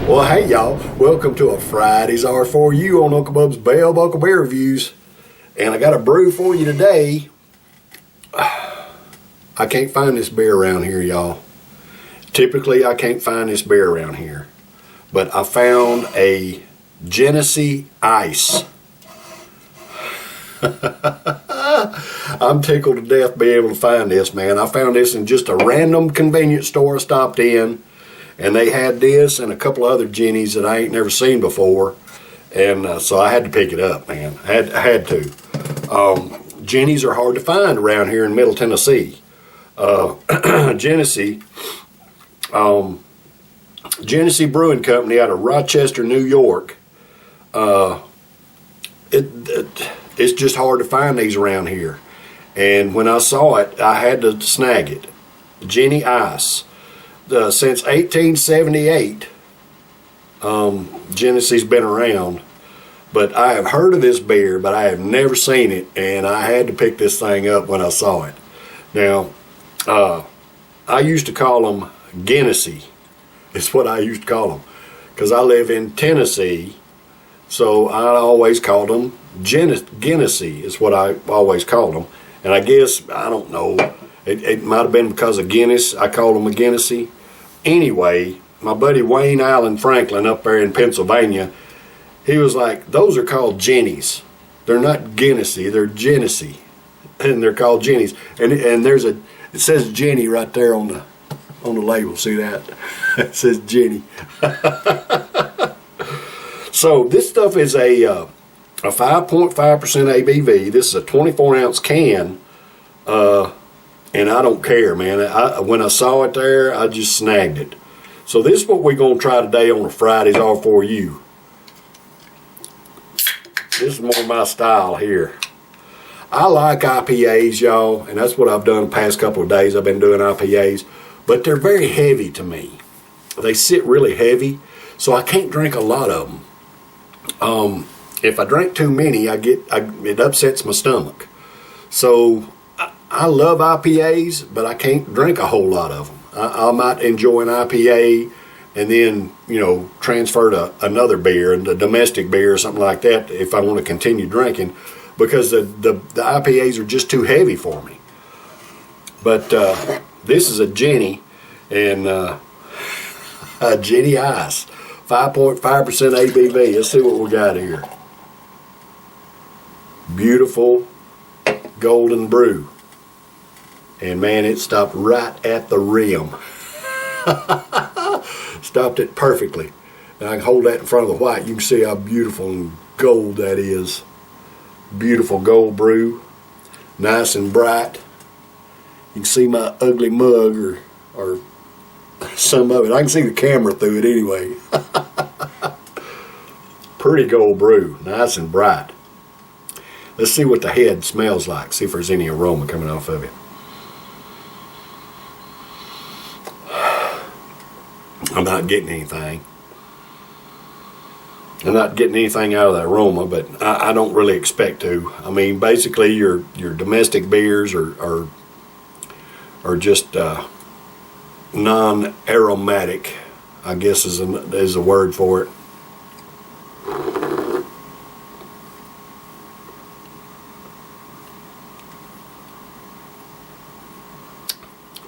Well, hey y'all, welcome to a Friday's R4U on Uncle Bub's Bell Buckle Beer Reviews. And I got a brew for you today. I can't find this beer around here, y'all. Typically, I can't find this beer around here. But I found a Genesee Ice. I'm tickled to death to be able to find this, man. I found this in just a random convenience store I stopped in. And they had this and a couple of other Jennies that I ain't never seen before. And so I had to pick it up, man. I had to. Jennies are hard to find around here in Middle Tennessee. Genesee Brewing Company out of Rochester, New York. It's just hard to find these around here. And when I saw it, I had to snag it. Genesee Ice. Since 1878, Genesee's been around, but I have heard of this beer, but I have never seen it, and I had to pick this thing up when I saw it. Now, I used to call them Genesee. It's what I used to call them, because I live in Tennessee, so I always called them Genesee is what I always called them. And I guess, I don't know, it might have been because of Guinness, I called them a Genesee. Anyway, my buddy Wayne Allen Franklin up there in Pennsylvania, he was like, those are called Jennies. They're not Genesee, they're Genesee. And they're called Jennies. And there's it says Jenny right there on the label, see that? It says Jenny. So this stuff is a 5.5% ABV. This is a 24-ounce can. And I don't care, man. When I saw it there, I just snagged it. So this is what we're going to try today on a Friday's R4U. This is more my style here. I like IPAs, y'all, and that's what I've done the past couple of days. I've been doing IPAs, but they're very heavy to me. They sit really heavy, so I can't drink a lot of them. If I drink too many, it upsets my stomach. So I love IPAs, but I can't drink a whole lot of them. I might enjoy an IPA and then, transfer to another beer, a domestic beer or something like that if I want to continue drinking, because the IPAs are just too heavy for me. But this is a Jenny, and a Genesee Ice, 5.5% ABV. Let's see what we got here. Beautiful golden brew. And man, it stopped right at the rim. Stopped it perfectly. And I can hold that in front of the white. You can see how beautiful and gold that is. Beautiful gold brew. Nice and bright. You can see my ugly mug or some of it. I can see the camera through it anyway. Pretty gold brew. Nice and bright. Let's see what the head smells like. See if there's any aroma coming off of it. I'm not getting anything. I'm not getting anything out of that aroma, but I don't really expect to. I mean, basically, your domestic beers are just non-aromatic, I guess is a word for it.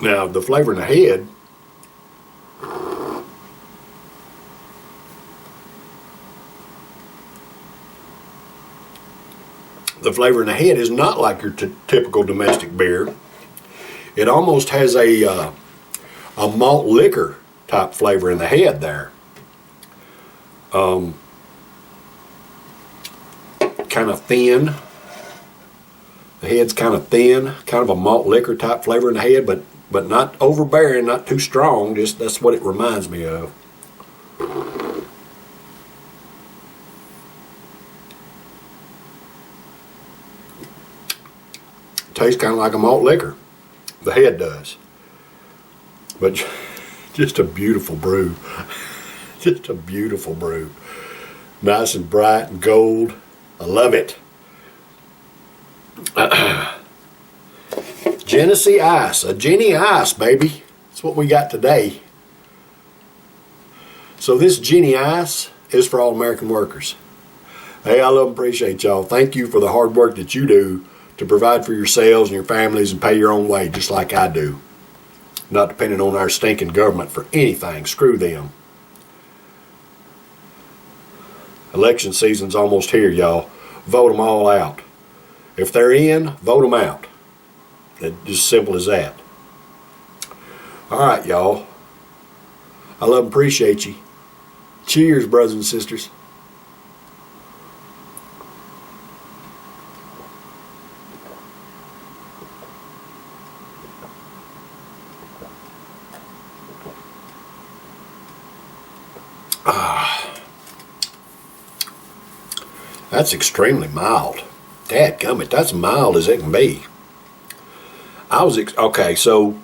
Now, the flavor in the head, is not like your typical domestic beer. It almost has a malt liquor type flavor in the head there. Kind of thin. The head's kind of thin, kind of a malt liquor type flavor in the head, but not overbearing, not too strong. Just that's what it reminds me of. Tastes kind of like a malt liquor. The head does. But just a beautiful brew. Just a beautiful brew. Nice and bright and gold. I love it. Genesee Ice. A Genesee Ice, baby. That's what we got today. So this Genesee Ice is for all American workers. Hey, I love and appreciate y'all. Thank you for the hard work that you do to provide for yourselves and your families and pay your own way just like I do. Not depending on our stinking government for anything. Screw them. Election season's almost here, y'all. Vote them all out. If they're in, vote them out. It's just simple as that. All right, y'all. I love and appreciate you. Cheers, brothers and sisters. That's extremely mild. Dadgummit, that's mild as it can be. Okay, so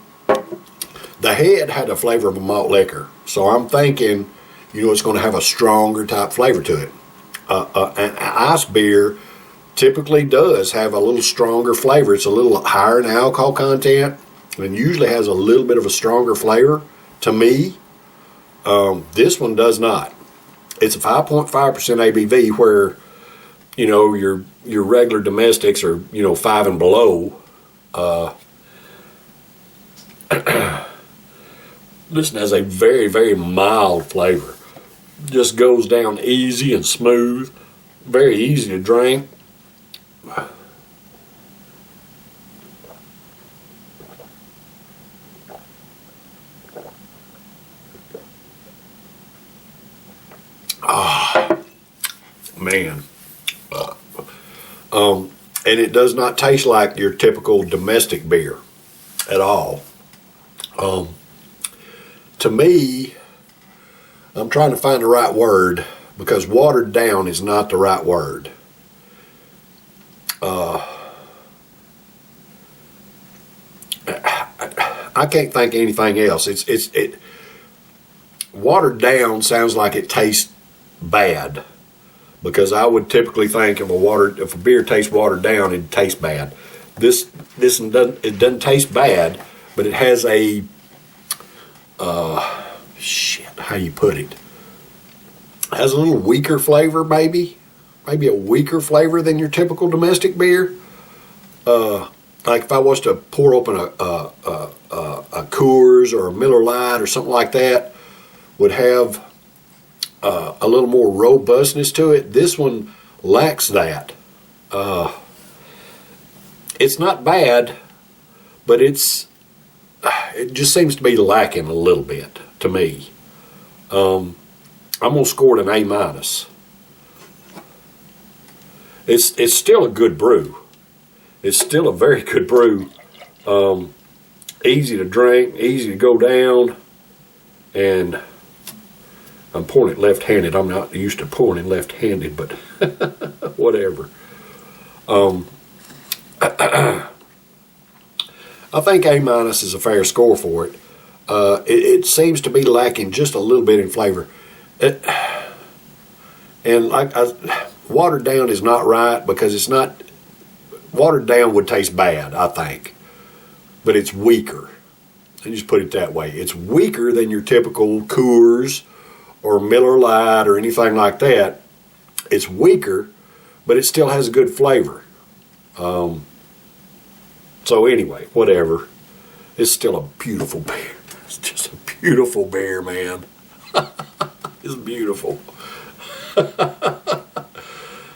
the head had the flavor of a malt liquor. So I'm thinking, it's going to have a stronger type flavor to it. An ice beer typically does have a little stronger flavor. It's a little higher in alcohol content and usually has a little bit of a stronger flavor to me. This one does not. It's a 5.5% ABV where your regular domestics are 5 and below. This has a very, very mild flavor. Just goes down easy and smooth. Very easy to drink. Man. And it does not taste like your typical domestic beer at all. To me, I'm trying to find the right word because watered down is not the right word. I can't think of anything else. Watered down sounds like it tastes bad. Because I would typically think if a beer tastes watered down, it'd taste bad. This doesn't taste bad, but it has a how you put it? It has a little weaker flavor, maybe a weaker flavor than your typical domestic beer. Like if I was to pour open a Coors or a Miller Lite or something like that, would have a little more robustness to it. This one lacks that. It's not bad, but it just seems to be lacking a little bit to me. I'm gonna score it an A-. It's still a good brew. It's still a very good brew. Easy to drink, easy to go down, and I'm pouring it left-handed. I'm not used to pouring it left-handed, but whatever. I think A- is a fair score for it. It seems to be lacking just a little bit in flavor. Watered down is not right because it's not. Watered down would taste bad, I think, but it's weaker. I just put it that way. It's weaker than your typical Coors or Miller Lite or anything like that. It's weaker, but it still has a good flavor. So anyway, whatever. It's still a beautiful beer. It's just a beautiful beer, man. It's beautiful.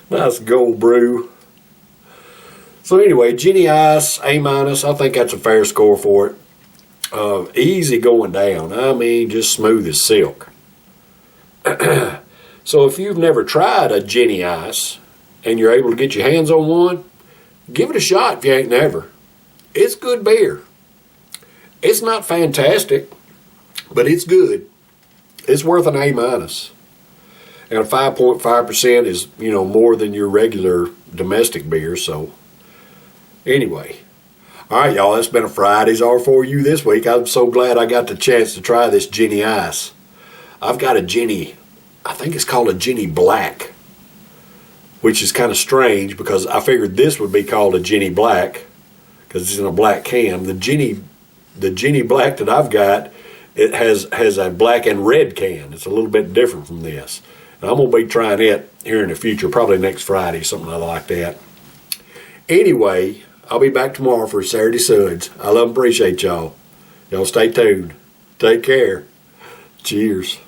Nice gold brew. So anyway, Genesee Ice, A-. I think that's a fair score for it. Easy going down. I mean, just smooth as silk. So if you've never tried a Genesee Ice and you're able to get your hands on one, give it a shot if you ain't never. It's good beer. It's not fantastic, but it's good. It's worth an A-. And a 5.5% is, more than your regular domestic beer, so anyway. All right, y'all, that's been a Friday's R4U this week. I'm so glad I got the chance to try this Genesee Ice. I've got a Genesee, I think it's called a Genesee Black, which is kind of strange because I figured this would be called a Genesee Black because it's in a black can. The Genesee Black that I've got it has a black and red can. It's a little bit different from this. And I'm going to be trying it here in the future, probably next Friday, something like that. Anyway, I'll be back tomorrow for Saturday Suds. I love and appreciate y'all. Y'all stay tuned. Take care. Cheers.